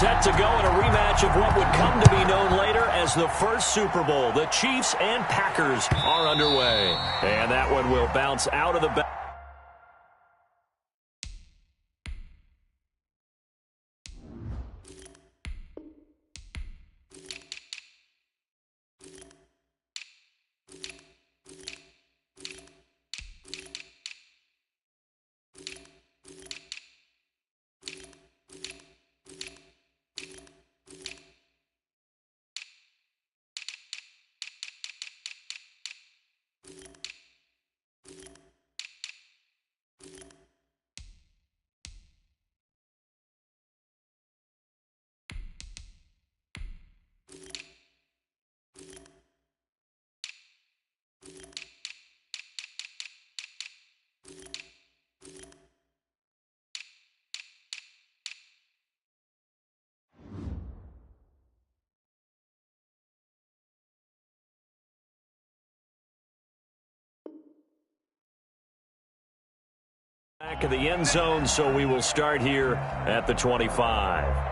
set to go in a rematch of what would come to be known later as the first Super Bowl. The Chiefs and Packers are underway. And that one will bounce out of the back. Back of the end zone, so we will start here at the 25.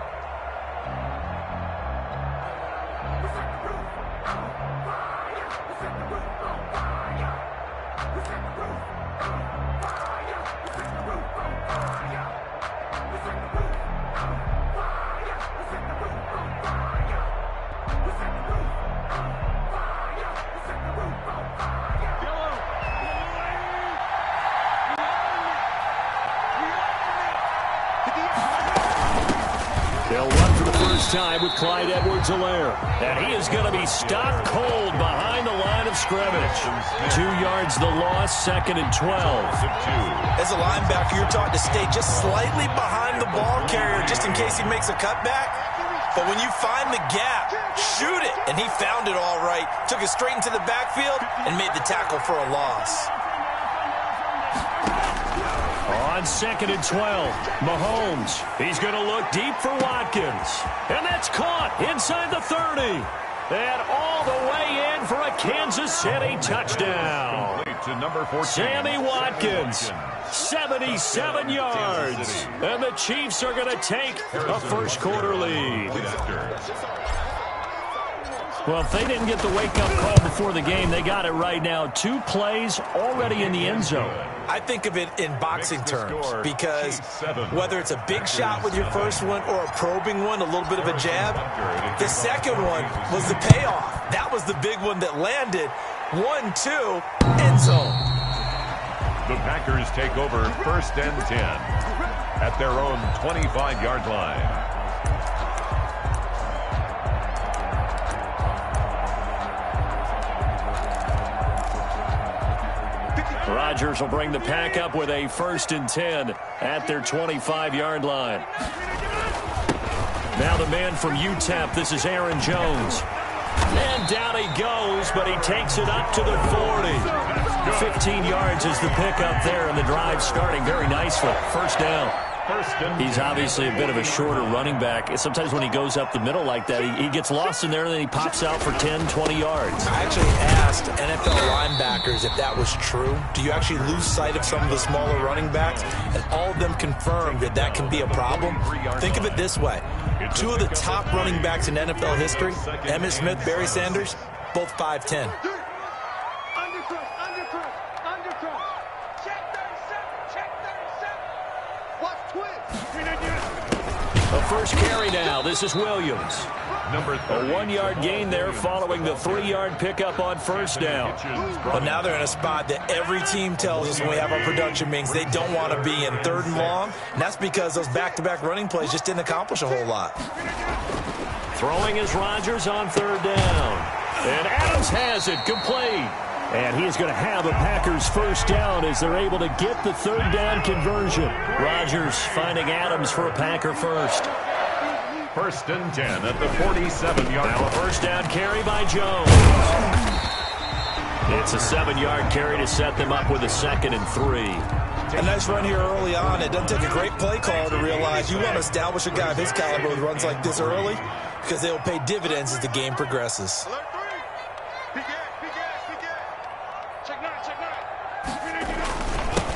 They'll run for the first time with Clyde Edwards-Helaire. And he is going to be stopped cold behind the line of scrimmage. 2 yards the loss, 2nd and 12. As a linebacker, you're taught to stay just slightly behind the ball carrier just in case he makes a cutback. But when you find the gap, shoot it. And he found it all right. Took it straight into the backfield and made the tackle for a loss. On 2nd and 12, Mahomes. He's going to look deep for Watkins. And that's caught inside the 30. And all the way in for a Kansas City touchdown. To number 14, Sammy Watkins, 77 yards. And the Chiefs are going to take a first quarter lead. Well, if they didn't get the wake-up call before the game, they got it right now. 2 plays already in the end zone. I think of it in boxing terms because whether it's a big shot with your first one or a probing one, a little bit of a jab, the second one was the payoff. That was the big one that landed. 1-2, end zone. The Packers take over 1st and 10 at their own 25-yard line. Rodgers will bring the pack up with a 1st and 10 at their 25-yard line. Now the man from UTEP, this is Aaron Jones. And down he goes, but he takes it up to the 40. 15 yards is the pickup there, and the drive starting very nicely. First down. He's obviously a bit of a shorter running back. Sometimes when he goes up the middle like that, he gets lost in there, and then he pops out for 10, 20 yards. I actually asked NFL linebackers if that was true. Do you actually lose sight of some of the smaller running backs? And all of them confirmed that that can be a problem. Think of it this way. 2 of the top running backs in NFL history, Emmitt Smith, Barry Sanders, both 5'10". A first carry now. This is Williams. A 1-yard gain there following the 3-yard pickup on first down. But now they're in a spot that every team tells us when we have our production meetings they don't want to be in 3rd and long. And that's because those back-to-back running plays just didn't accomplish a whole lot. Throwing is Rodgers on 3rd down. And Adams has it complete. And he is going to have a Packers first down as they're able to get the 3rd down conversion. Rodgers finding Adams for a Packer first. 1st and 10 at the 47-yard line. Now a first down carry by Jones. It's a 7-yard carry to set them up with a 2nd and 3. A nice run here early on. It doesn't take a great play call to realize you want to establish a guy of his caliber with runs like this early because they will pay dividends as the game progresses.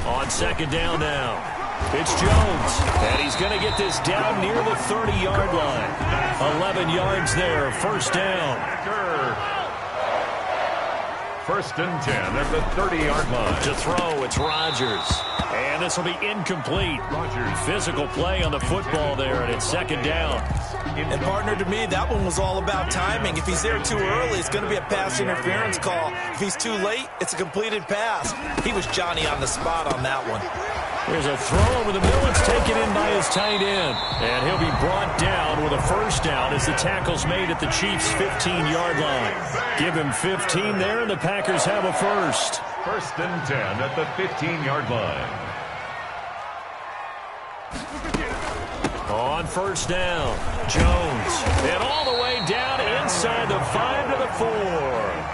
On 2nd down now. It's Jones, and he's going to get this down near the 30-yard line. 11 yards there, first down. First and 10 at the 30-yard line. To throw, it's Rodgers. And this will be incomplete. Physical play on the football there, and it's second down. And partner, to me, that one was all about timing. If he's there too early, it's going to be a pass interference call. If he's too late, it's a completed pass. He was Johnny on the spot on that one. There's a throw over the middle. It's taken in by his tight end. And he'll be brought down with a first down as the tackle's made at the Chiefs' 15-yard line. Give him 15 there, and the Packers have a first. First and 10 at the 15-yard line. On first down, Jones. And all the way down inside the 5 to the 4.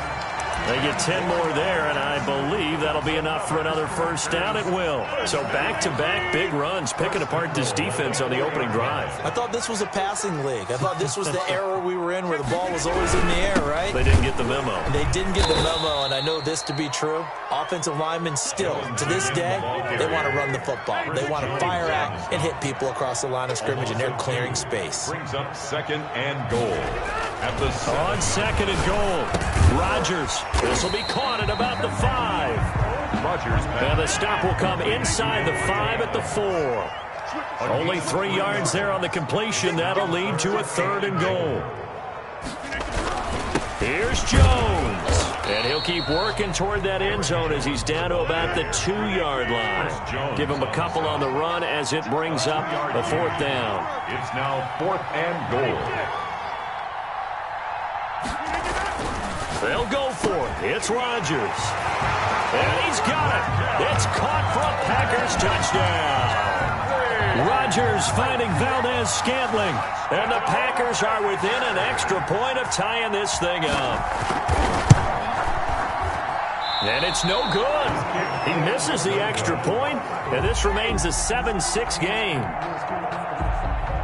They get 10 more there, and I believe that'll be enough for another first down. It will. So back-to-back big runs, picking apart this defense on the opening drive. I thought this was a passing league. I thought this was the era we were in where the ball was always in the air, right? They didn't get the memo. They didn't get the memo, and I know this to be true. Offensive linemen still, to this day, they want to run the football. They want to fire out and hit people across the line of scrimmage, and they're clearing space. Brings up second and goal. At the on second and goal, Rodgers. This will be caught at about the 5. Rodgers. And the stop will come inside the 5 at the 4. Only 3 yards there on the completion. That'll lead to a third and goal. Here's Jones. And he'll keep working toward that end zone as he's down to about the 2-yard line. Give him a couple on the run as it brings up a fourth down. It's now 4th and goal. They'll go for it. It's Rodgers. And he's got it. It's caught for a Packers touchdown. Rodgers finding Valdez-Scantling. And the Packers are within an extra point of tying this thing up. And it's no good. He misses the extra point, and this remains a 7-6 game.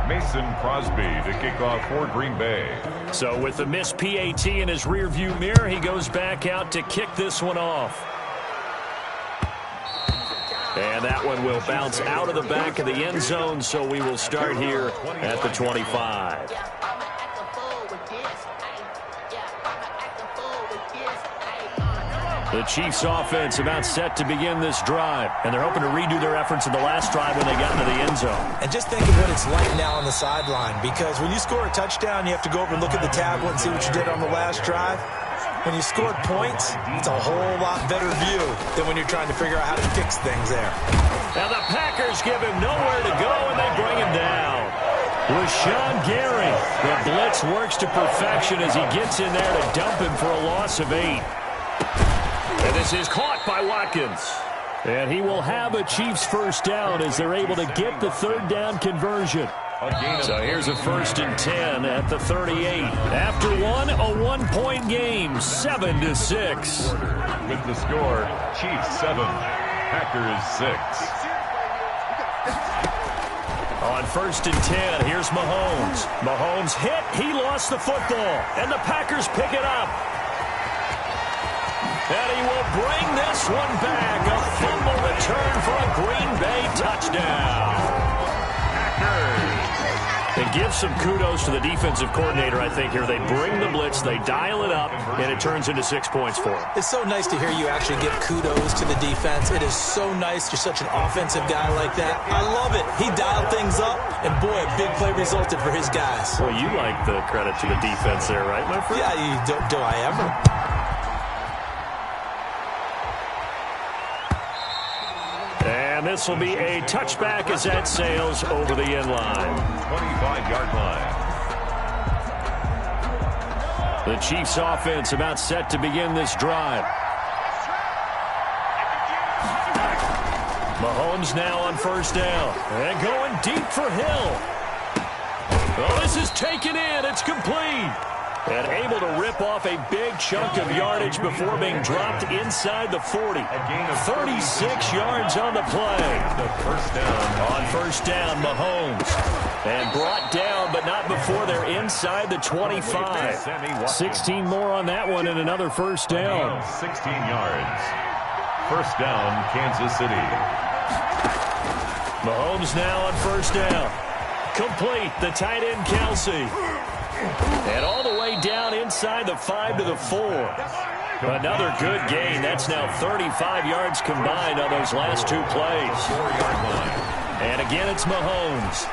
Mason Crosby to kick off for Green Bay. So with the missed PAT in his rearview mirror, he goes back out to kick this one off. And that one will bounce out of the back of the end zone, so we will start here at the 25. The Chiefs offense about set to begin this drive, and they're hoping to redo their efforts in the last drive when they got into the end zone. And just think of what it's like now on the sideline, because when you score a touchdown, you have to go over and look at the tablet and see what you did on the last drive. When you scored points, it's a whole lot better view than when you're trying to figure out how to fix things there. Now the Packers give him nowhere to go, and they bring him down. Rashawn Gary, the blitz works to perfection as he gets in there to dump him for a loss of 8. And this is caught by Watkins. And he will have a Chiefs first down as they're able to get the third down conversion. So here's a first and 10 at the 38. After one, a one-point game, 7-6. With the score, Chiefs 7, Packers 6. On first and 10, here's Mahomes. Mahomes hit, he lost the football, and the Packers pick it up. And he will bring this one back. A fumble return for a Green Bay touchdown. And give some kudos to the defensive coordinator, I think, here. They bring the blitz, they dial it up, and it turns into 6 points for them. It's so nice to hear you actually give kudos to the defense. It is so nice. You're such an offensive guy like that. I love it. He dialed things up, and boy, a big play resulted for his guys. Well, you like the credit to the defense there, right, my friend? Yeah, do I ever? And this will be a touchback as that sails over the end line. 25-yard line. The Chiefs offense about set to begin this drive. Mahomes now on first down. And going deep for Hill. Oh, this is taken in. It's complete. And able to rip off a big chunk of yardage before being dropped inside the 40. 36 yards on the play. First down. On first down, Mahomes. And brought down, but not before they're inside the 25. 16 more on that one and another first down. 16 yards. First down, Kansas City. Mahomes now on first down. Complete, the tight end Kelsey. And all the way down inside the 5 to the 4. Another good gain. That's now 35 yards combined on those last two plays. And again, it's Mahomes.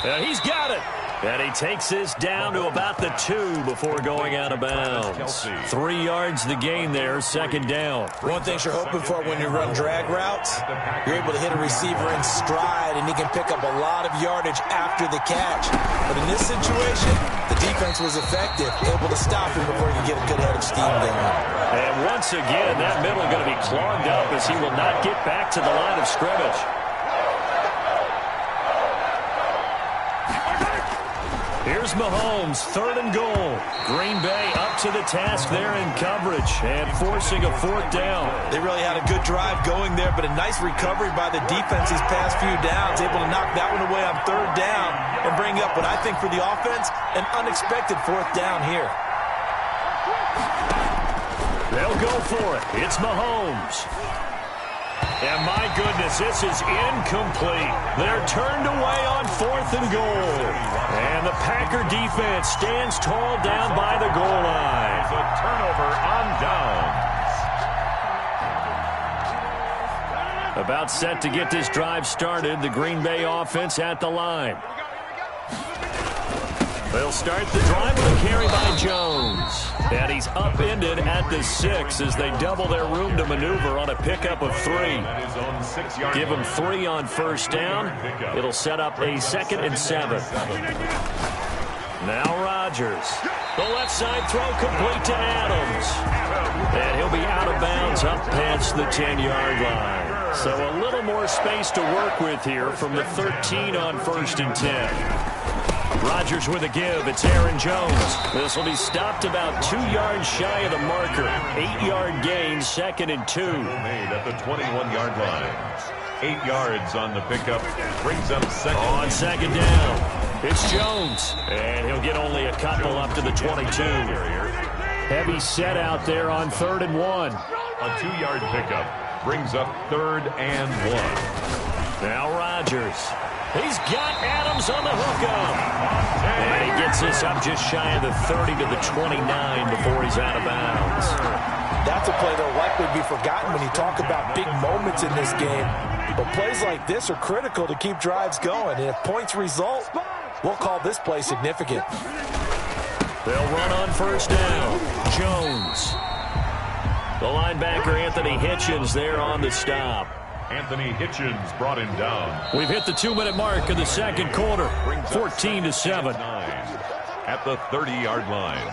And he's got it. And he takes this down to about the 2 before going out of bounds. 3 yards the gain there, second down. One thing you're hoping for when you run drag routes, you're able to hit a receiver in stride, and he can pick up a lot of yardage after the catch. But in this situation, the defense was effective, able to stop him before he could get a good head of steam going. And once again, that middle going to be clogged up as he will not get back to the line of scrimmage. Here's Mahomes, 3rd and goal. Green Bay up to the task there in coverage and forcing a 4th down. They really had a good drive going there, but a nice recovery by the defense these past few downs, able to knock that one away on 3rd down and bring up what I think for the offense, an unexpected 4th down here. They'll go for it. It's Mahomes. And my goodness, this is incomplete. They're turned away on 4th and goal. And the Packer defense stands tall down by the goal line. It's a turnover on downs. About set to get this drive started, the Green Bay offense at the line. They'll start the drive with a carry by Jones. And he's upended at the 6 as they double their room to maneuver on a pickup of 3. Give him 3 on first down. It'll set up a 2nd and 7. Now Rodgers. The left side throw complete to Adams. And he'll be out of bounds up past the 10-yard line. So a little more space to work with here from the 13 on 1st and 10. Rodgers with a give. It's Aaron Jones. This will be stopped about 2 yards shy of the marker. 8-yard gain, 2nd and 2. Made at the 21-yard line. 8 yards on the pickup. Brings up second. On second down, it's Jones. And he'll get only a couple up to the 22. Heavy set out there on 3rd and 1. A 2-yard pickup. Brings up 3rd and 1. Now Rodgers. He's got Adams on the hookup. And he gets this up just shy of the 30 to the 29 before he's out of bounds. That's a play that'll likely be forgotten when you talk about big moments in this game. But plays like this are critical to keep drives going. And if points result, we'll call this play significant. They'll run on first down. Jones. The linebacker Anthony Hitchens there on the stop. Anthony Hitchens brought him down. We've hit the 2-minute mark of the second quarter. 14-7. At the 30-yard line.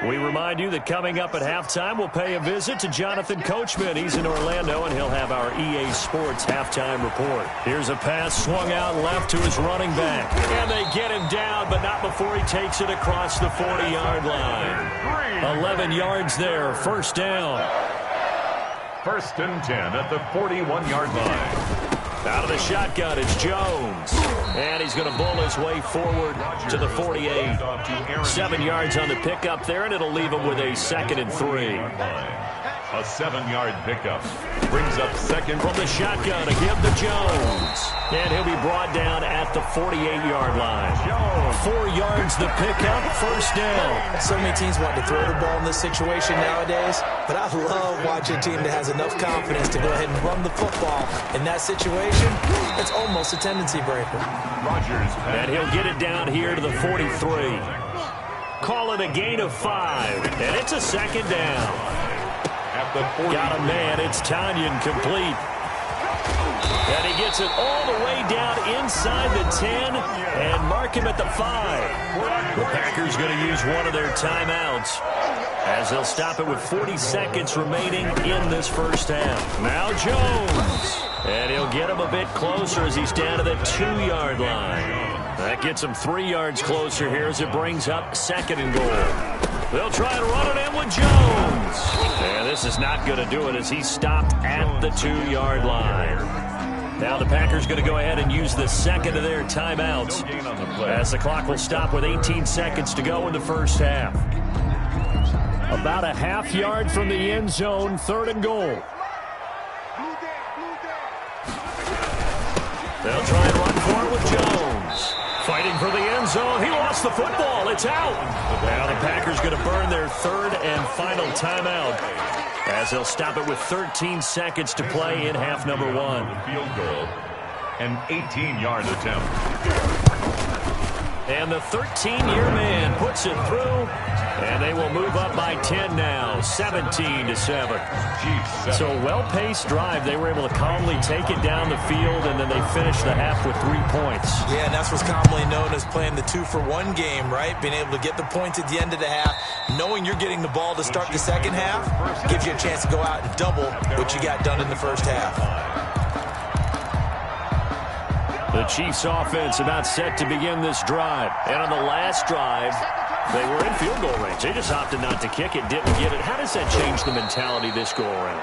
We remind you that coming up at halftime, we'll pay a visit to Jonathan Coachman. He's in Orlando, and he'll have our EA Sports halftime report. Here's a pass swung out left to his running back. And they get him down, but not before he takes it across the 40-yard line. 11 yards there, first down. 1st and 10 at the 41-yard line. Out of the shotgun, it's Jones. And he's going to bull his way forward to the 48. 7 yards on the pickup there, and it'll leave him with a 2nd and 3. A 7-yard pickup. Brings up second. From the shotgun, a give to Jones. And he'll be brought down at the 48-yard line. 4 yards the pickup, first down. So many teams want to throw the ball in this situation nowadays, but I love watching a team that has enough confidence to go ahead and run the football. In that situation, it's almost a tendency breaker. Rodgers. And he'll get it down here to the 43. Call it a gain of 5, and it's a 2nd down. At the 40. Got a man, it's Tanyan complete. And he gets it all the way down inside the 10 and mark him at the 5. The Packers going to use one of their timeouts as they'll stop it with 40 seconds remaining in this first half. Now Jones. And he'll get him a bit closer as he's down to the 2-yard line. That gets him 3 yards closer here as it brings up 2nd and goal. They'll try to run it in with Jones. And this is not going to do it as he's stopped at the 2-yard line. Now the Packers going to go ahead and use the second of their timeouts as the clock will stop with 18 seconds to go in the first half. About a half yard from the end zone, 3rd and goal. They'll try and run for it with Jones. Fighting for the end zone. He lost the football. It's out. Now the Packers going to burn their 3rd and final timeout as they'll stop it with 13 seconds to play in half number 1. Field goal, an 18-yard attempt. And the 13-year man puts it through, and they will move up by 10 now, 17-7. So a well-paced drive. They were able to calmly take it down the field, and then they finished the half with 3 points. Yeah, and that's what's commonly known as playing the 2-for-1 game, right? Being able to get the points at the end of the half, knowing you're getting the ball to start the second half, gives you a chance to go out and double what you got done in the first half. The Chiefs offense about set to begin this drive. And on the last drive, they were in field goal range. They just opted not to kick it, didn't get it. How does that change the mentality this go around?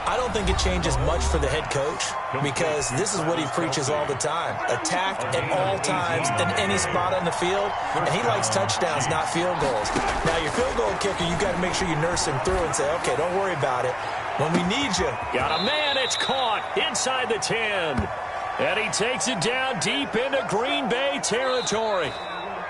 I don't think it changes much for the head coach because this is what he preaches all the time. Attack at all times in any spot on the field. And he likes touchdowns, not field goals. Now, your field goal kicker, you've got to make sure you nurse him through and say, okay, don't worry about it. When we need you. Got a man. It's caught inside the 10. And he takes it down deep into Green Bay territory.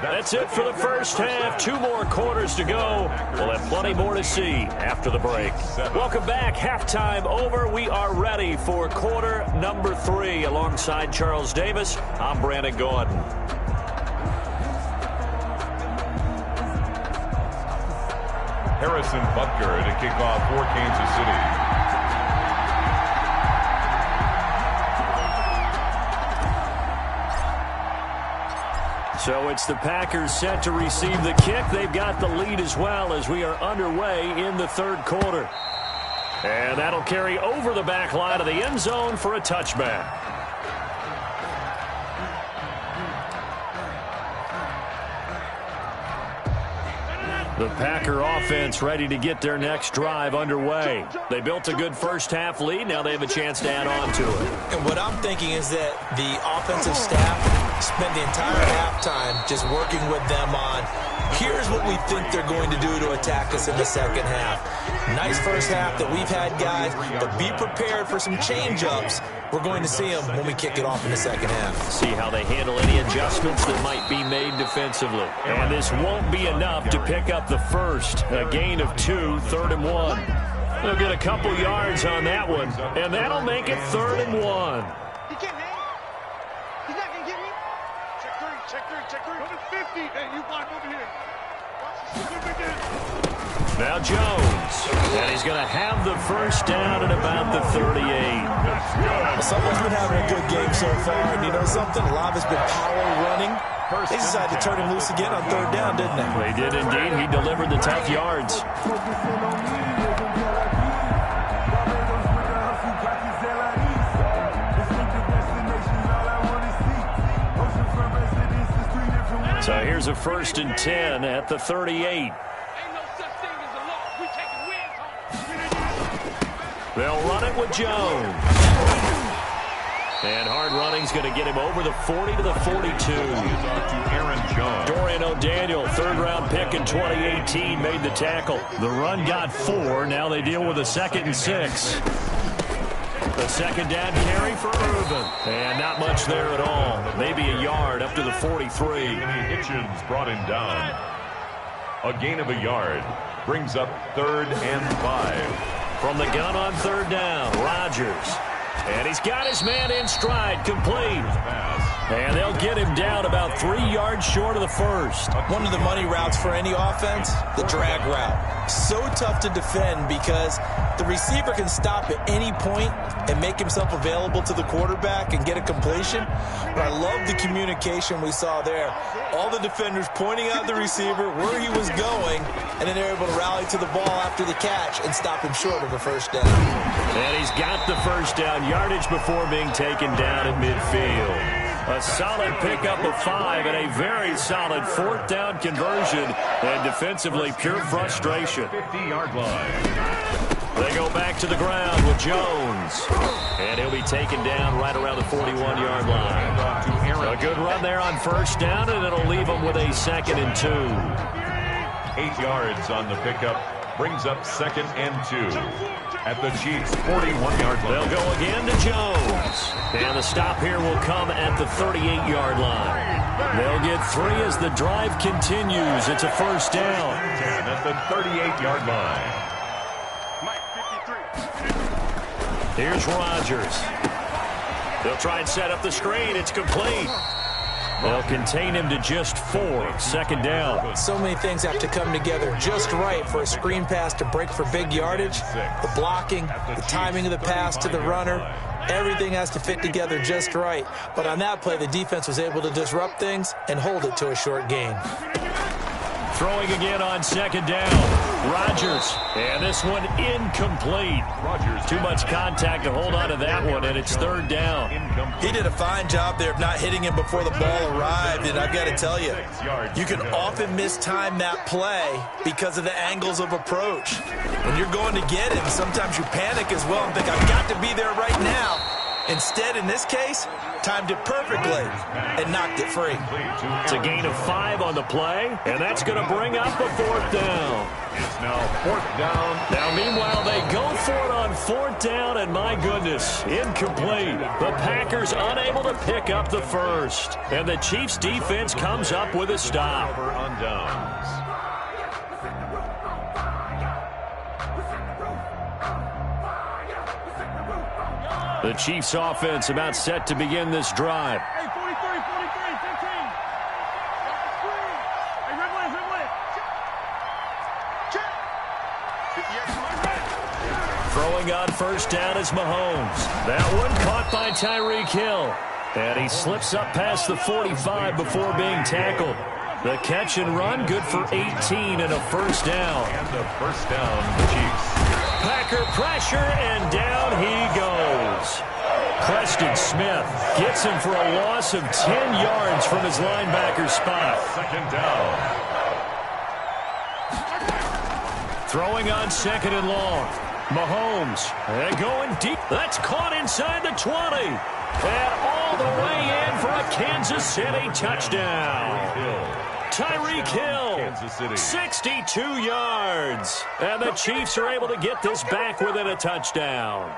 That's it for the first half. 2 more quarters to go. We'll have plenty more to see after the break. Welcome back. Halftime over. We are ready for quarter number 3. Alongside Charles Davis, I'm Brandon Gordon. Harrison Butker to kick off for Kansas City. So it's the Packers set to receive the kick. They've got the lead as well as we are underway in the 3rd quarter. And that'll carry over the back line of the end zone for a touchback. The Packer offense ready to get their next drive underway. They built a good first half lead. Now they have a chance to add on to it. And what I'm thinking is that the offensive staff spent the entire halftime just working with them on, here's what we think they're going to do to attack us in the second half. Nice first half that we've had, guys, but be prepared for some change-ups. We're going to see them when we kick it off in the second half. See how they handle any adjustments that might be made defensively. And this won't be enough to pick up the first. A gain of 2, 3rd and 1. They'll get a couple yards on that one, and that'll make it 3rd and 1. He can't hang. He's not going to get me. Check 3, check 3, check 3. Go to 50. Hey, you block over here. Now Jones, and he's going to have the first down at about the 38. Well, someone's been having a good game so far, and you know something? A lot has been power running. They decided to turn him loose again on 3rd down, didn't they? They did indeed. He delivered the tough yards. So here's a 1st and 10 at the 38. They'll run it with Jones. And hard running's going to get him over the 40 to the 42. Aaron Jones. Dorian O'Daniel, 3rd-round pick in 2018, made the tackle. The run got 4. Now they deal with a 2nd and 6. The 2nd down carry for Urban. And not much there at all. Maybe a yard up to the 43. Hitchens brought him down. A gain of a yard brings up 3rd and 5. From the gun on 3rd down, Rodgers. And he's got his man in stride, complete. And they'll get him down about 3 yards short of the first. One of the money routes for any offense, the drag route. So tough to defend because the receiver can stop at any point and make himself available to the quarterback and get a completion. But I love the communication we saw there. All the defenders pointing out the receiver, where he was going, and then they're able to rally to the ball after the catch and stop him short of a first down. And he's got the first down, yardage before being taken down at midfield. A solid pickup of 5 and a very solid 4th down conversion. And defensively, pure frustration. 50-yard line. They go back to the ground with Jones. And he'll be taken down right around the 41-yard line. A good run there on 1st down, and it'll leave them with a 2nd and 2. 8 yards on the pickup. Brings up 2nd and 2. At the Chiefs' 41-yard line. They'll go again to Jones. And the stop here will come at the 38-yard line. They'll get 3 as the drive continues. It's a 1st down. 10 at the 38-yard line. Here's Rodgers. They'll try and set up the screen. It's complete. They'll contain him to just 4. 2nd down. So many things have to come together just right for a screen pass to break for big yardage. The blocking, the timing of the pass to the runner, everything has to fit together just right. But on that play, the defense was able to disrupt things and hold it to a short gain. Throwing again on 2nd down. Rodgers. And this one incomplete. Too much contact to hold on to that one, and it's 3rd down. He did a fine job there of not hitting him before the ball arrived, and I've got to tell you, you can often mistime that play because of the angles of approach. When you're going to get him, sometimes you panic as well and think, I've got to be there right now. Instead, in this case, timed it perfectly and knocked it free. It's a gain of 5 on the play, and that's going to bring up a 4th down. It's now 4th down. Now, meanwhile, they go for it on 4th down, and my goodness, incomplete. The Packers unable to pick up the 1st, and the Chiefs' defense comes up with a stop. Over on downs. The Chiefs' offense about set to begin this drive. Hey, 43, 15. Hey, red line. Check. Throwing on 1st down is Mahomes. That one caught by Tyreek Hill. And he slips up past the 45 before being tackled. The catch and run, good for 18 and a 1st down. And the 1st down, the Chiefs. Packer pressure, and down he goes. Preston Smith gets him for a loss of 10 yards from his linebacker spot. 2nd down. Throwing on 2nd and long. Mahomes, and going deep. That's caught inside the 20. And all the way in for a Kansas City touchdown. Tyreek Hill, 62 yards. And the Chiefs are able to get this back within a touchdown.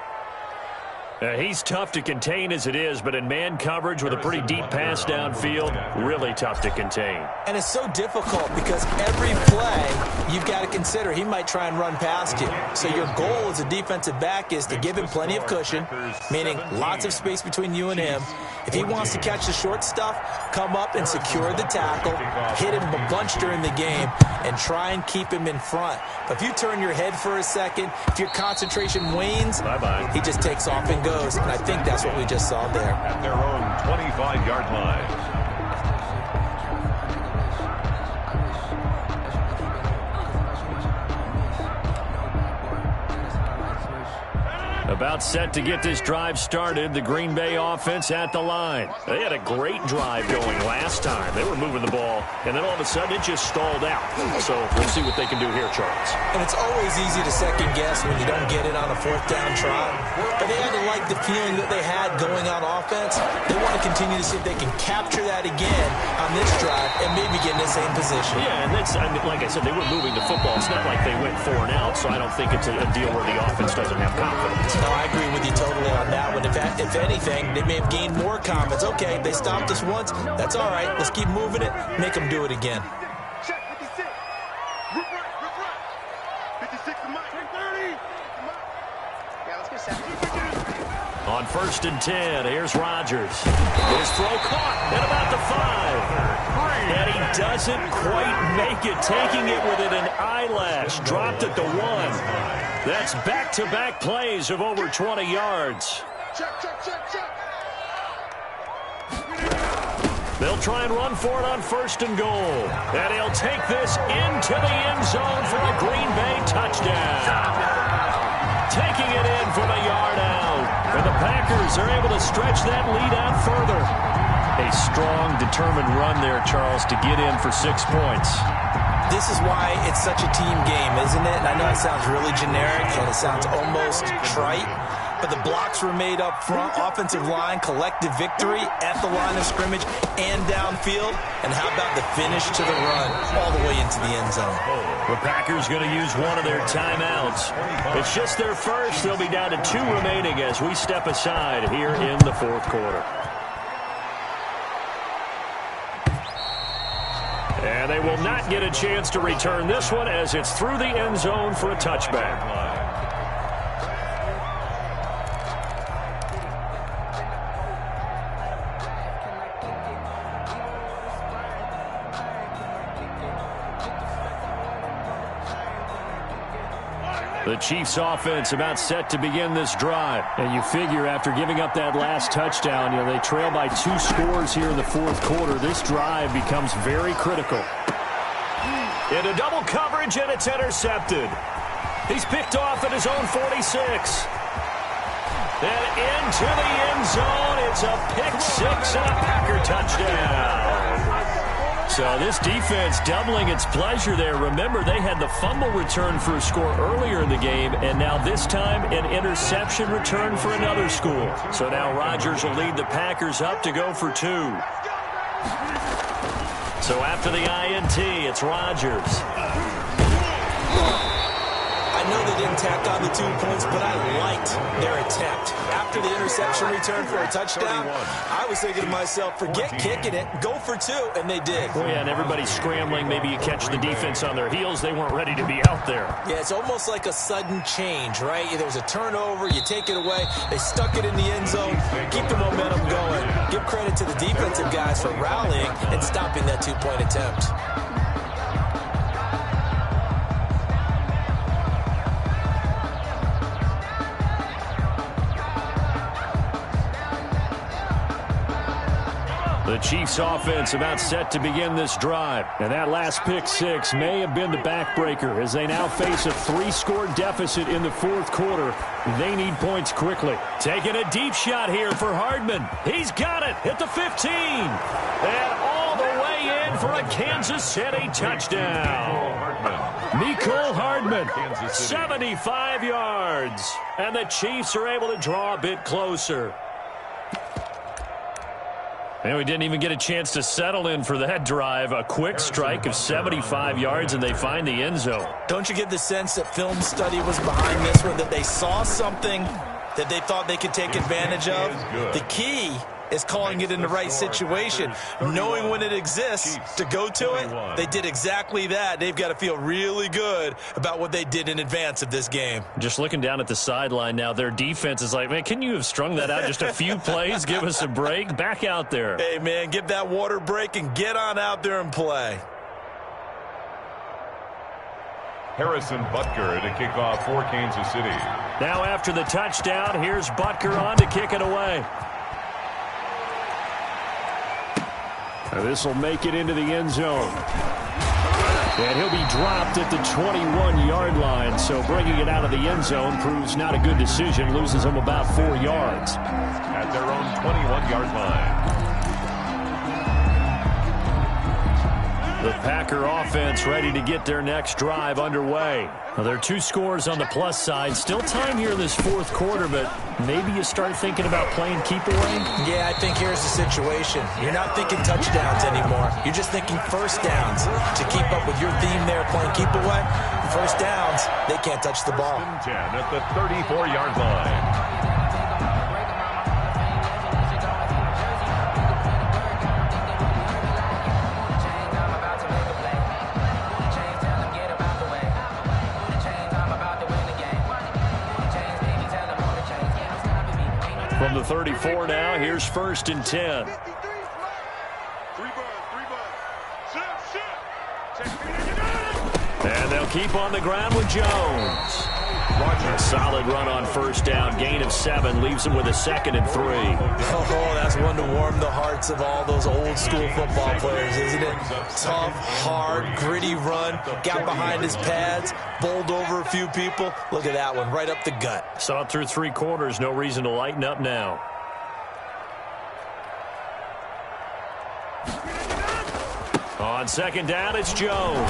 He's tough to contain as it is, but in man coverage with a pretty deep pass downfield, really tough to contain. And it's so difficult because every play you've got to consider he might try and run past you. So your goal as a defensive back is to give him plenty of cushion, meaning lots of space between you and him. If he wants to catch the short stuff, come up and secure the tackle, hit him a bunch during the game, and try and keep him in front. But if you turn your head for a second, if your concentration wanes, he just takes off and goes. And I think that's what we just saw there. At their own 25-yard line. About set to get this drive started, the Green Bay offense at the line. They had a great drive going last time. They were moving the ball, and then all of a sudden it just stalled out. So we'll see what they can do here, Charles. And it's always easy to second guess when you don't get it on a 4th down try. But they had to like the feeling that they had going on offense. They want to continue to see if they can capture that again on this drive and maybe get in the same position. Yeah, and that's, I mean, like I said, they were moving the football. It's not like they went 4 and out, so I don't think it's a deal where the offense doesn't have confidence. No, I agree with you totally on that one. If anything, they may have gained more confidence. Okay, they stopped us once. That's all right. Let's keep moving it. Make them do it again. Check 56. Rip right. 56 to Mike. Check 30. Yeah, let's get set. On 1st and 10, here's Rodgers. His throw caught at about the 5. And he doesn't quite make it, taking it within an eyelash. Dropped at the 1. That's back-to-back plays of over 20 yards. Check. They'll try and run for it on 1st and goal. And he'll take this into the end zone for a Green Bay touchdown. Taking it in from a yard out. And the Packers are able to stretch that lead out further. A strong, determined run there, Charles, to get in for 6 points. This is why it's such a team game, isn't it? And I know it sounds really generic and it sounds almost trite, but the blocks were made up front, offensive line, collective victory at the line of scrimmage and downfield. And how about the finish to the run all the way into the end zone? The Packers going to use one of their timeouts. It's just their first. They'll be down to 2 remaining as we step aside here in the fourth quarter. And they will not get a chance to return this one as it's through the end zone for a touchback. The Chiefs offense about set to begin this drive. And you figure after giving up that last touchdown, they trail by 2 scores here in the fourth quarter. This drive becomes very critical. Into double coverage, and it's intercepted. He's picked off at his own 46. And into the end zone. It's a pick-6 and a Packer touchdown. So this defense doubling its pleasure there. Remember, they had the fumble return for a score earlier in the game, and now this time an interception return for another score. So now Rodgers will lead the Packers up to go for 2. So after the INT, it's Rodgers. I know they didn't tack on the 2 points, but I liked their attempt. After the interception return for a touchdown, I was thinking to myself, forget kicking it, go for 2, and they did. Well, yeah, and everybody's scrambling. Maybe you catch the defense on their heels. They weren't ready to be out there. Yeah, it's almost like a sudden change, right? There's a turnover, you take it away, they stuck it in the end zone, keep the momentum going. Give credit to the defensive guys for rallying and stopping that 2-point attempt. The Chiefs offense about set to begin this drive. And that last pick-6 may have been the backbreaker as they now face a 3-score deficit in the fourth quarter. They need points quickly. Taking a deep shot here for Hardman. He's got it at the 15. And all the way in for a Kansas City touchdown. Mecole Hardman, 75 yards. And the Chiefs are able to draw a bit closer. And we didn't even get a chance to settle in for that drive. A quick strike of 75 yards, and they find the end zone. Don't you get the sense that film study was behind this one, that they saw something that they thought they could take advantage of? The key is calling it in the right situation, knowing when it exists to go to it. They did exactly that. They've got to feel really good about what they did in advance of this game. Just looking down at the sideline now, their defense is like, man, can you have strung that out just a few plays? Give us a break. Back out there. Hey, man, give that water break and get on out there and play. Harrison Butker to kick off for Kansas City. Now after the touchdown, here's Butker on to kick it away. This will make it into the end zone. And he'll be dropped at the 21-yard line. So bringing it out of the end zone proves not a good decision. Loses him about 4 yards. At their own 21-yard line. The Packer offense ready to get their next drive underway. Now, there are 2 scores on the plus side. Still time here in this fourth quarter, but maybe you start thinking about playing keep away? Yeah, I think here's the situation. You're not thinking touchdowns anymore. You're just thinking first downs. To keep up with your theme there, playing keep away, first downs, they can't touch the ball. 10 at the 34-yard line. From the 34 now, here's 1st and 10. And they'll keep on the ground with Jones. A solid run on first down. Gain of 7 leaves him with a 2nd and 3. Oh, that's one to warm the hearts of all those old school football players, isn't it? Tough, hard, gritty run. Got behind his pads, bowled over a few people. Look at that one, right up the gut. Saw it through 3 quarters. No reason to lighten up now. On second down, it's Jones.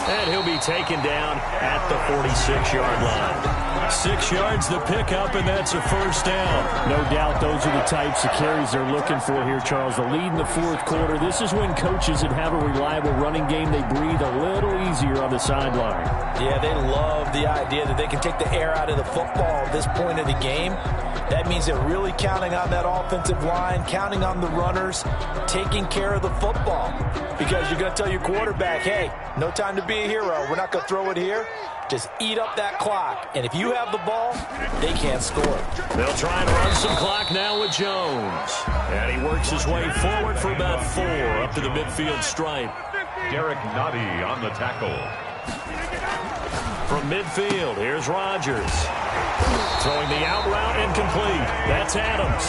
And he'll be taken down at the 46-yard line. 6 yards the pickup, and that's a first down. No doubt those are the types of carries they're looking for here, Charles. The lead in the fourth quarter. This is when coaches that have a reliable running game, they breathe a little easier on the sideline. Yeah, they love the idea that they can take the air out of the football at this point of the game. That means they're really counting on that offensive line, counting on the runners, taking care of the football. Because you're going to tell your quarterback, hey, no time to be a hero. We're not going to throw it here. Just eat up that clock. And if you have the ball, they can't score. They'll try and run some clock now with Jones. And he works his way forward for about 4 up to the midfield stripe. Derek Noddy on the tackle. From midfield, here's Rodgers. Throwing the out route incomplete. That's Adams.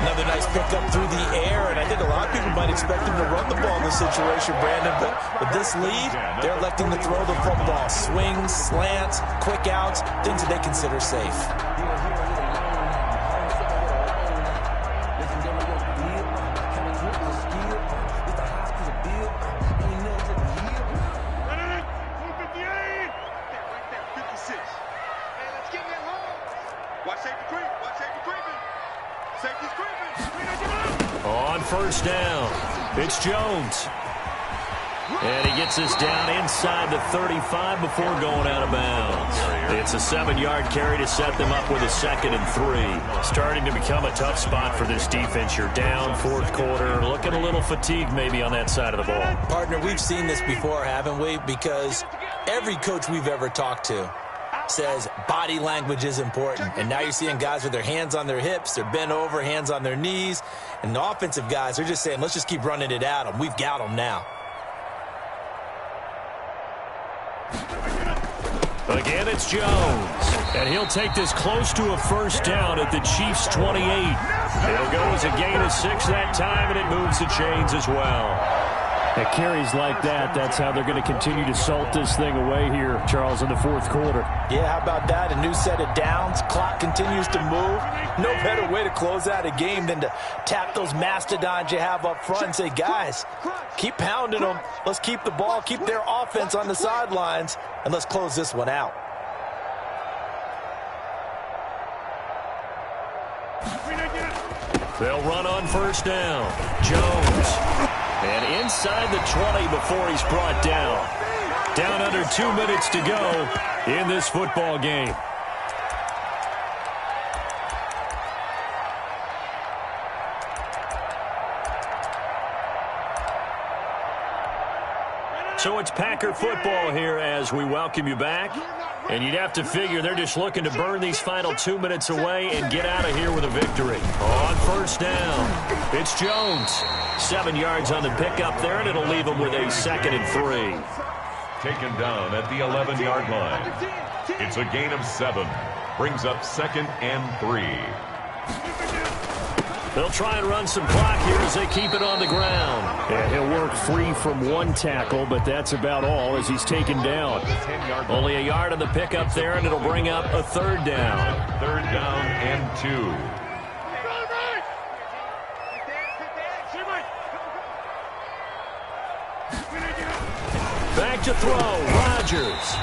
Another nice pickup through the air, and I think a lot of people might expect him to run the ball in this situation, Brandon, but with this lead, they're electing to throw the football. Swings, slants, quick outs, things that they consider safe. On first down, it's Jones. And he gets this down inside the 35 before going out of bounds. It's a 7-yard carry to set them up with a 2nd and 3. Starting to become a tough spot for this defense. You're down fourth quarter, looking a little fatigued maybe on that side of the ball. Partner, we've seen this before, haven't we? Because every coach we've ever talked to says body language is important. And now you're seeing guys with their hands on their hips, they're bent over, hands on their knees. And the offensive guys, they're just saying, let's just keep running it at them. We've got them now. Again, it's Jones. And he'll take this close to a first down at the Chiefs' 28. It'll go as a gain of 6 that time, and it moves the chains as well. At carries like that, that's how they're going to continue to salt this thing away here, Charles, in the fourth quarter. Yeah, how about that? A new set of downs. Clock continues to move. No better way to close out a game than to tap those mastodons you have up front and say, guys, keep pounding them. Let's keep the ball, keep their offense on the sidelines, and let's close this one out. They'll run on first down. Jones. And inside the 20 before he's brought down. Down under 2 minutes to go in this football game. So it's Packer football here as we welcome you back. And you'd have to figure they're just looking to burn these final 2 minutes away and get out of here with a victory. On first down, it's Jones. 7 yards on the pickup there, and it'll leave them with a 2nd and 3. Taken down at the 11-yard line. It's a gain of 7. Brings up 2nd and 3. They'll try and run some clock here as they keep it on the ground. Yeah, he'll work free from one tackle, but that's about all as he's taken down. Only a yard on the pickup there, and it'll bring up a 3rd down. 3rd down and 2. Back to throw, Rodgers.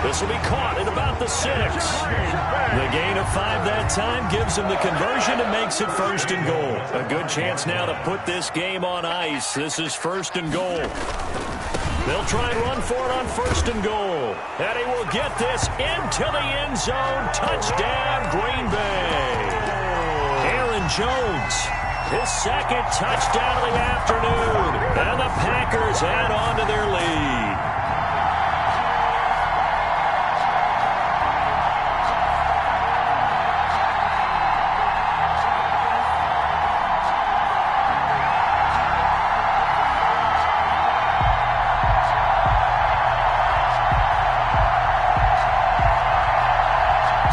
This will be caught at about the 6. The gain of 5 that time gives him the conversion and makes it 1st and goal. A good chance now to put this game on ice. This is 1st and goal. They'll try and run for it on 1st and goal. And he will get this into the end zone. Touchdown, Green Bay. Aaron Jones, his 2nd touchdown of the afternoon. And the Packers add on to their lead.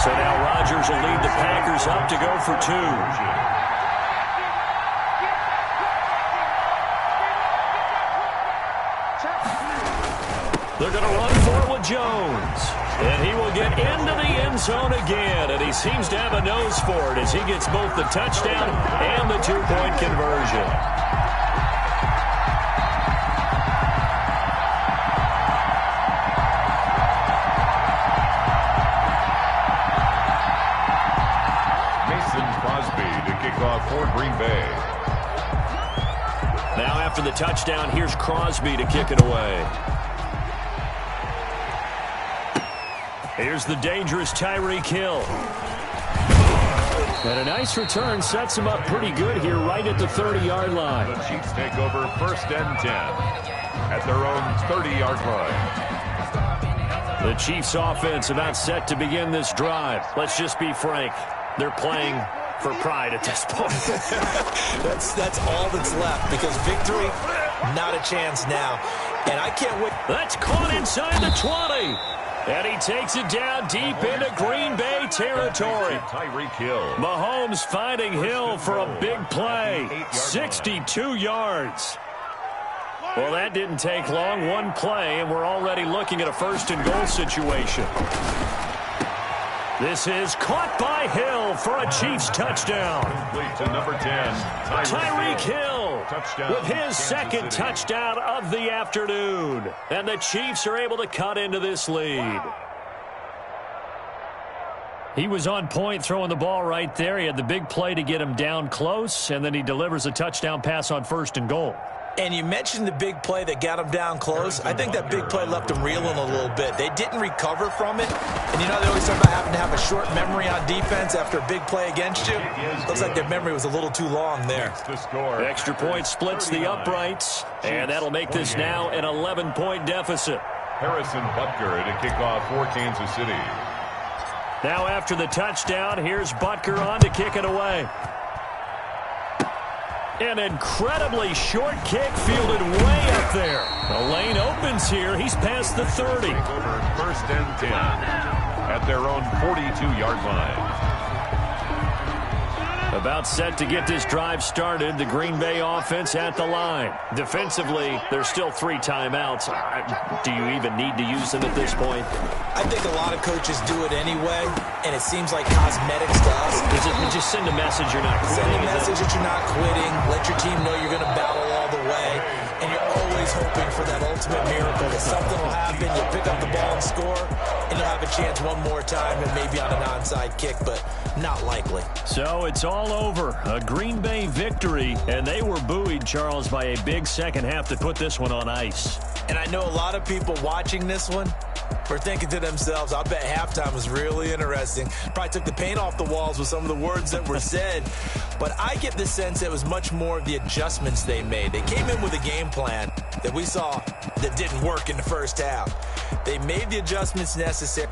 So now Rodgers will lead the Packers up to go for 2. They're going to run for it with Jones. And he will get into the end zone again. And he seems to have a nose for it as he gets both the touchdown and the 2-point conversion. for Green Bay. Now after the touchdown, here's Crosby to kick it away. Here's the dangerous Tyreek Hill. And a nice return sets him up pretty good here right at the 30-yard line. The Chiefs take over 1st and 10 at their own 30-yard line. The Chiefs offense about set to begin this drive. Let's just be frank. They're playing for pride at this point. That's all that's left, because victory, not a chance now. And I can't wait. That's caught inside the 20. And he takes it down deep into Green Bay territory. Tyreek Hill. Mahomes finding Hill for a big play. 62 yards. Well, that didn't take long. One play, and we're already looking at a 1st and goal situation. This is caught by Hill for a Chiefs touchdown. Complete to number 10, Tyreek Hill touchdown with his Kansas second City. touchdown of the afternoon. And the Chiefs are able to cut into this lead. He was on point throwing the ball right there. He had the big play to get him down close, and then he delivers a touchdown pass on 1st and goal. And you mentioned the big play that got him down close. I think that big play left him reeling a little bit. They didn't recover from it. And you know, they always talk about having to have a short memory on defense after a big play against you. Looks like their memory was a little too long there. The extra point splits the uprights, and that'll make this now an 11-point deficit. Harrison Butker to kick off for Kansas City. Now after the touchdown, here's Butker on to kick it away. An incredibly short kick fielded way up there. The lane opens here. He's past the 30. Over 1st and 10 at their own 42-yard line. About set to get this drive started. The Green Bay offense at the line. Defensively, there's still 3 timeouts. Do you even need to use them at this point? I think a lot of coaches do it anyway, and it seems like cosmetics to us. Is it just send a message you're not quitting? Send a message that you're not quitting. Let your team know you're going to battle all the way. And you're always hoping for that ultimate miracle that something will happen. You'll pick up the ball and score, and you'll have a chance one more time and maybe on an onside kick, but not likely. So it's all over. A Green Bay victory, and they were buoyed, Charles, by a big second half that put this one on ice. And I know a lot of people watching this one were thinking to themselves, I bet halftime was really interesting. Probably took the paint off the walls with some of the words that were said. But I get the sense it was much more of the adjustments they made. They came in with a game plan that we saw that didn't work in the first half. They made the adjustments necessary.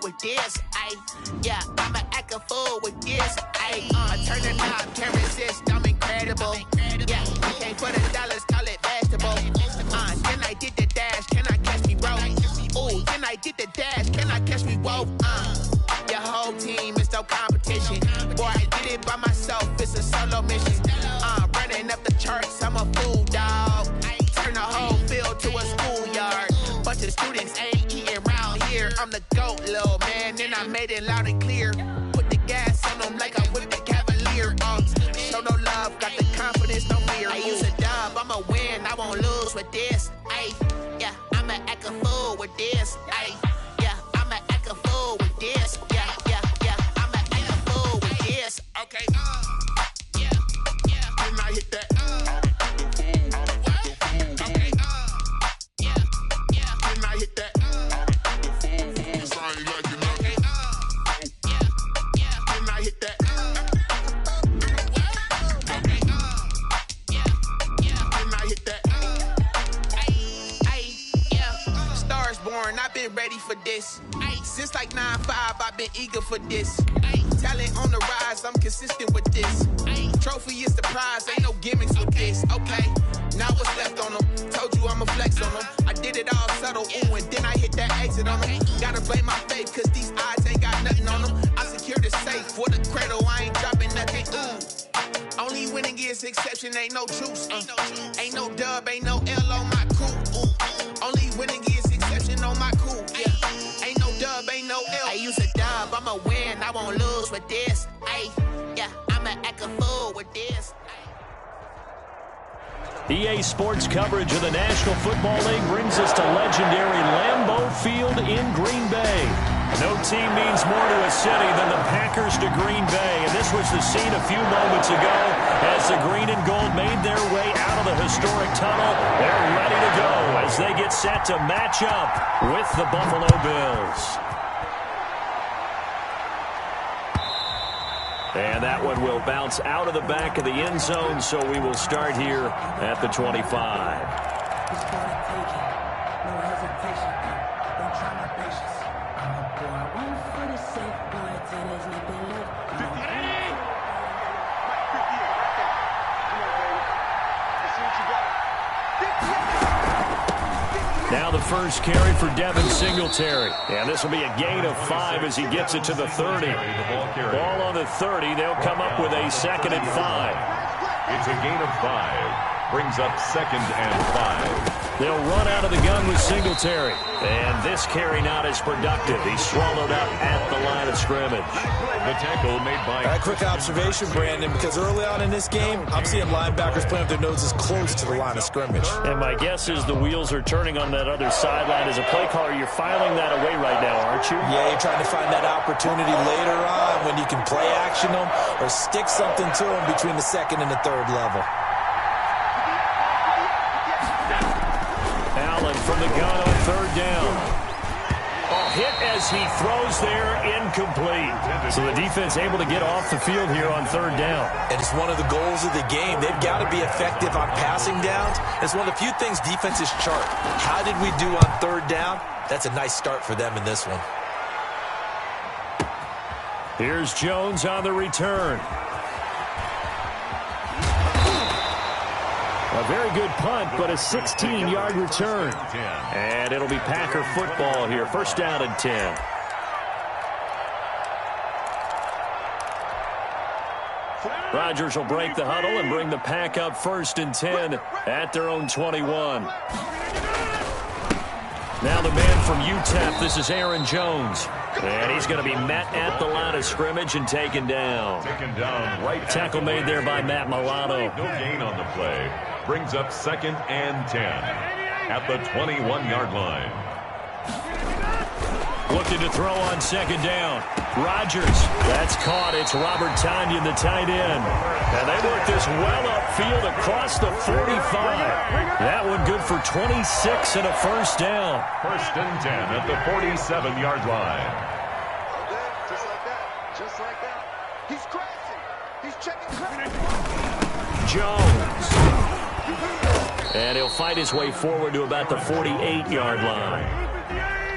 With this, I'ma act a fool with this, I turn the knob, can't resist, I'm incredible, yeah, you can't put $1, call it vegetable, then I did the dash, can I catch me, bro, ooh, then I did the dash, can I catch me, whoa, your whole team is no competition, boy, I did it by myself, it's a solo mission, running up the charts, I'm a fool, dog, turn the whole field to a schoolyard, bunch of students ain't eating round here, I'm the GOAT, little man, and I made it loud and clear. Put the gas on them like I'm with the Cavalier. Show no love, got the confidence, no fear. I use a dub, I'ma win, I won't lose with this. Yeah, I'ma act a fool with this. Yeah, I'ma act a fool with this. Yeah, I'ma act a fool with this. Okay, yeah, and I hit that. Okay, yeah, and I hit that. I've been ready for this. Since like 9-5, I've been eager for this. Talent on the rise, I'm consistent with this. Trophy is the prize, ain't no gimmicks with this. Okay, now what's left on them? Told you I'ma flex on them. I did it all subtle, ooh, and then I hit that exit on them. Gotta blame my faith, cause these eyes ain't got nothing on them. I secured the safe with a cradle, I ain't dropping nothing, ooh. Only winning is exception, ain't no truce. Ain't no dub, ain't no L on my crew. Only winning is exception on my crew. Yeah, ain't no dub. no L. I use a dub, I'ma win, I won't lose with this. Yeah, I'ma act a fool with this. EA Sports coverage of the National Football League brings us to legendary Lambeau Field in Green Bay. No team means more to a city than the Packers to Green Bay, and this was the scene a few moments ago as the green and gold made their way out of the historic tunnel. They're ready to go as they get set to match up with the Buffalo Bills. And that one will bounce out of the back of the end zone, so we will start here at the 25. Now the first carry for Devin Singletary. And this will be a gain of 5 as he gets it to the 30. Ball on the 30. They'll come up with a 2nd and 5. It's a gain of 5. Brings up 2nd and 5. They'll run out of the gun with Singletary. And this carry not as productive. He's swallowed up at the line of scrimmage. The tackle made by... A quick observation, Brandon, because early on in this game, I'm seeing linebackers playing with their noses close to the line of scrimmage. And my guess is the wheels are turning on that other sideline. As a play caller, you're filing that away right now, aren't you? Yeah, you're trying to find that opportunity later on when you can play action them or stick something to them between the 2nd and the 3rd level. Allen from the gun on 3rd down. Hit as he throws there, incomplete. So the defense able to get off the field here on 3rd down. And it's one of the goals of the game. They've got to be effective on passing downs. It's one of the few things defenses chart. How did we do on 3rd down? That's a nice start for them in this one. Here's Jones on the return. A very good punt, but a 16-yard return. And it'll be Packer football here. 1st down and 10. Rodgers will break the huddle and bring the Pack up 1st and 10 at their own 21. Now the man from UTEP, this is Aaron Jones. And he's going to be met at the line of scrimmage and taken down. Taken down right. Tackle made there by Matt Milano. No gain on the play. Brings up 2nd and 10 at the 21-yard line. Looking to throw on 2nd down. Rodgers. That's caught. It's Robert Tonyan, the tight end. And they work this well upfield across the 45. That one good for 26 and a 1st down. 1st and 10 at the 47-yard line. Just like that. Just like that. He's crashing. He's checking. Jones. And he'll fight his way forward to about the 48-yard line.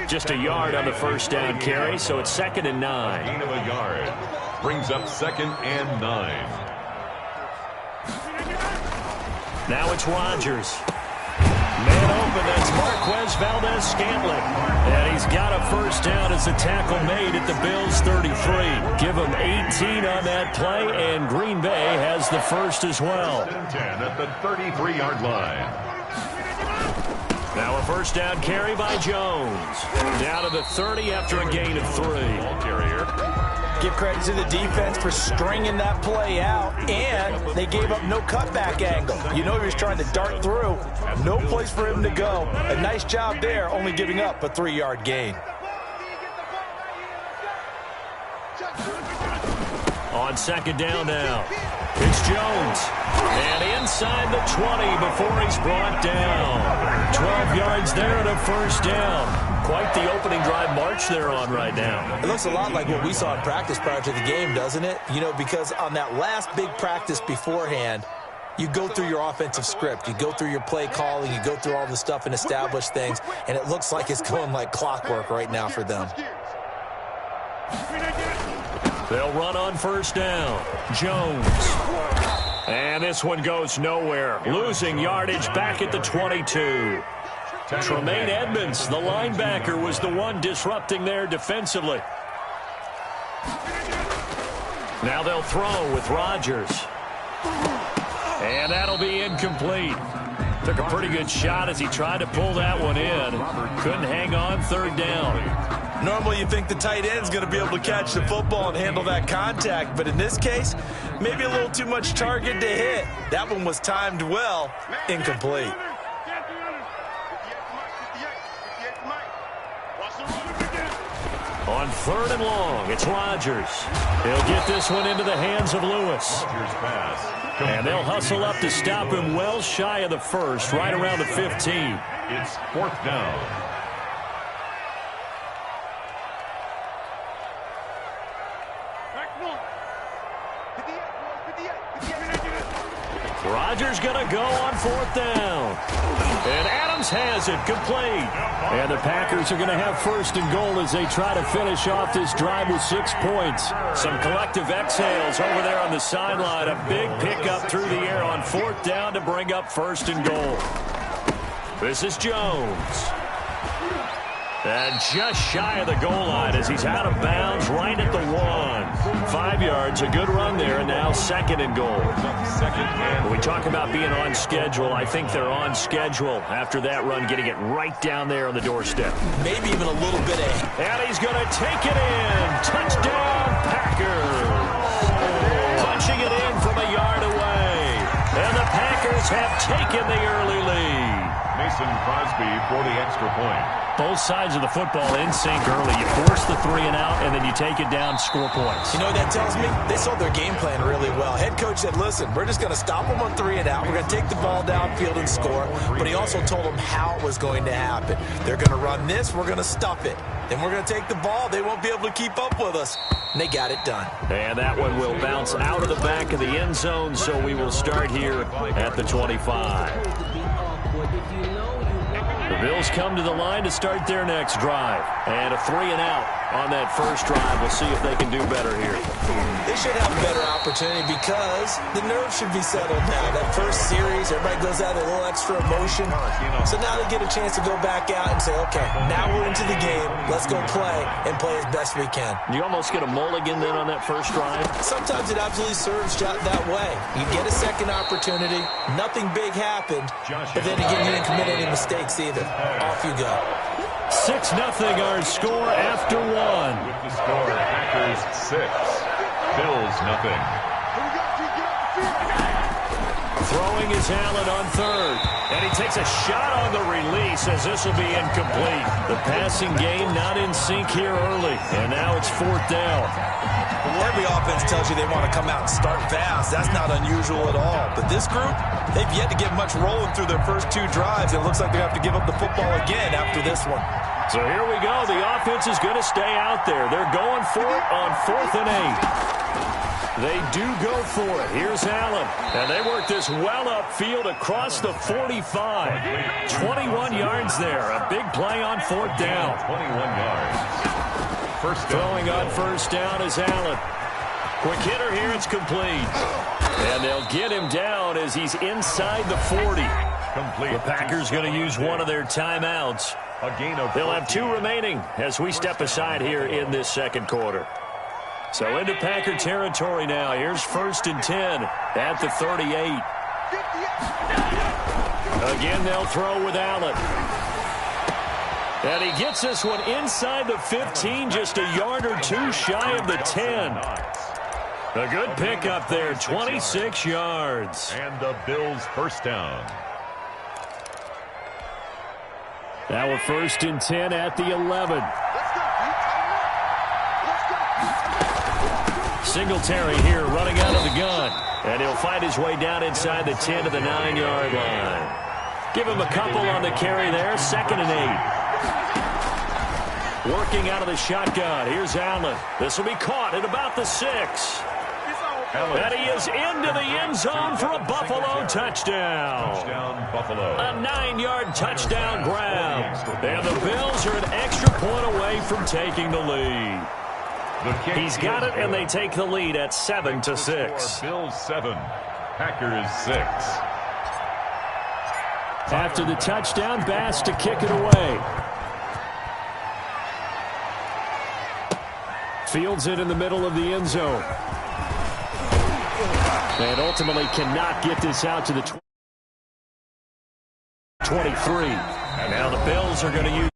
Just a yard on the 1st down carry, so it's 2nd and 9. Gain of a yard. Brings up 2nd and 9. Now it's Rodgers. Man open, that's Marquez Valdez-Scantling. And he's got a 1st down as the tackle made at the Bills' 33. Give him 18 on that play, and Green Bay has the 1st as well. 1st and 10 at the 33-yard line. Now a 1st down carry by Jones. Down to the 30 after a gain of 3. Ball carrier. Give credit to the defense for stringing that play out, and they gave up no cutback angle. You know he was trying to dart through. No place for him to go. A nice job there, only giving up a 3-yard gain. On 2nd down now. It's Jones. And inside the 20 before he's brought down. 12 yards there and a 1st down. Quite the opening drive march they're on right now. It looks a lot like what we saw in practice prior to the game, doesn't it? You know, because on that last big practice beforehand, you go through your offensive script. You go through your play calling. You go through all the stuff and establish things. And it looks like it's going like clockwork right now for them. They'll run on 1st down. Jones. And this one goes nowhere. Losing yardage back at the 22. Tremaine Edmonds, the linebacker, was the one disrupting there defensively. Now they'll throw with Rodgers. And that'll be incomplete. Took a pretty good shot as he tried to pull that one in. Couldn't hang on 3rd down. Normally you think the tight end's going to be able to catch the football and handle that contact, but in this case, maybe a little too much target to hit. That one was timed well, incomplete. On 3rd and long, it's Rodgers. He'll get this one into the hands of Lewis. And they'll hustle up to stop him well shy of the first, right around the 15. It's 4th down. Rodgers going to go on 4th down. And Adams has it complete. And the Packers are going to have 1st and goal as they try to finish off this drive with 6 points. Some collective exhales over there on the sideline. A big pickup through the air on 4th down to bring up 1st and goal. This is Jones. And just shy of the goal line as he's out of bounds right at the 1. 5 yards, a good run there, and now 2nd and goal. When we talk about being on schedule, I think they're on schedule after that run, getting it right down there on the doorstep. Maybe even a little bit ahead. And he's going to take it in. Touchdown, Packers. Punching it in from a yard away. And the Packers have taken the early lead. Mason Crosby for the extra point. Both sides of the football in sync early. You force the 3 and out, and then you take it down, score points. You know what that tells me? They saw their game plan really well. Head coach said, listen, we're just going to stop them on 3 and out. We're going to take the ball downfield and score. But he also told them how it was going to happen. They're going to run this. We're going to stop it. Then we're going to take the ball. They won't be able to keep up with us. And they got it done. And that one will bounce out of the back of the end zone, so we will start here at the 25. The Bills come to the line to start their next drive. And a 3 and out on that first drive. We'll see if they can do better here. They should have a better opportunity because the nerves should be settled now. That first series, everybody goes out with a little extra emotion. So now they get a chance to go back out and say, okay, now we're into the game. Let's go play and play as best we can. You almost get a mulligan then on that first drive? Sometimes it absolutely serves that way. You get a second opportunity. Nothing big happened. But then again, you didn't commit any mistakes either. Off you go. 6-0 our score after 1. With the score, Packers 6, Bills nothing. Throwing is Allen on 3rd. And he takes a shot on the release as this will be incomplete. The passing game not in sync here early. And now it's 4th down. Every offense tells you they want to come out and start fast. That's not unusual at all. But this group, they've yet to get much rolling through their first 2 drives. It looks like they have to give up the football again after this one. So here we go. The offense is going to stay out there. They're going for it on 4th and 8. They do go for it. Here's Allen. And they work this well upfield across the 45. 21 yards there. A big play on 4th down. 21 yards. First down. Throwing on 1st down is Allen. Quick hitter here. It's complete. And they'll get him down as he's inside the 40. Complete. The Packers going to use one of their timeouts. A gain of They'll have 2 remaining as we step aside here in this second quarter. So into Packer territory now. Here's 1st and 10 at the 38. Again, they'll throw with Allen. And he gets this one inside the 15, just a yard or 2 shy of the 10. A good pickup there, 26 yards. And the Bills' first down. Now we're 1st and 10 at the 11. Singletary here running out of the gun. And he'll fight his way down inside the 10 to the 9-yard line. Give him a couple on the carry there. 2nd and 8. Working out of the shotgun. Here's Allen. This will be caught at about the 6. And he is into the end zone for a Buffalo touchdown. Touchdown, Buffalo. A 9-yard touchdown grab. And the Bills are an extra point away from taking the lead. He's got it, and they take the lead at 7-6. Bills 7, Packers 6. After the touchdown, Bass to kick it away. Fields it in the middle of the end zone. And ultimately cannot get this out to the 23. And now the Bills are going to use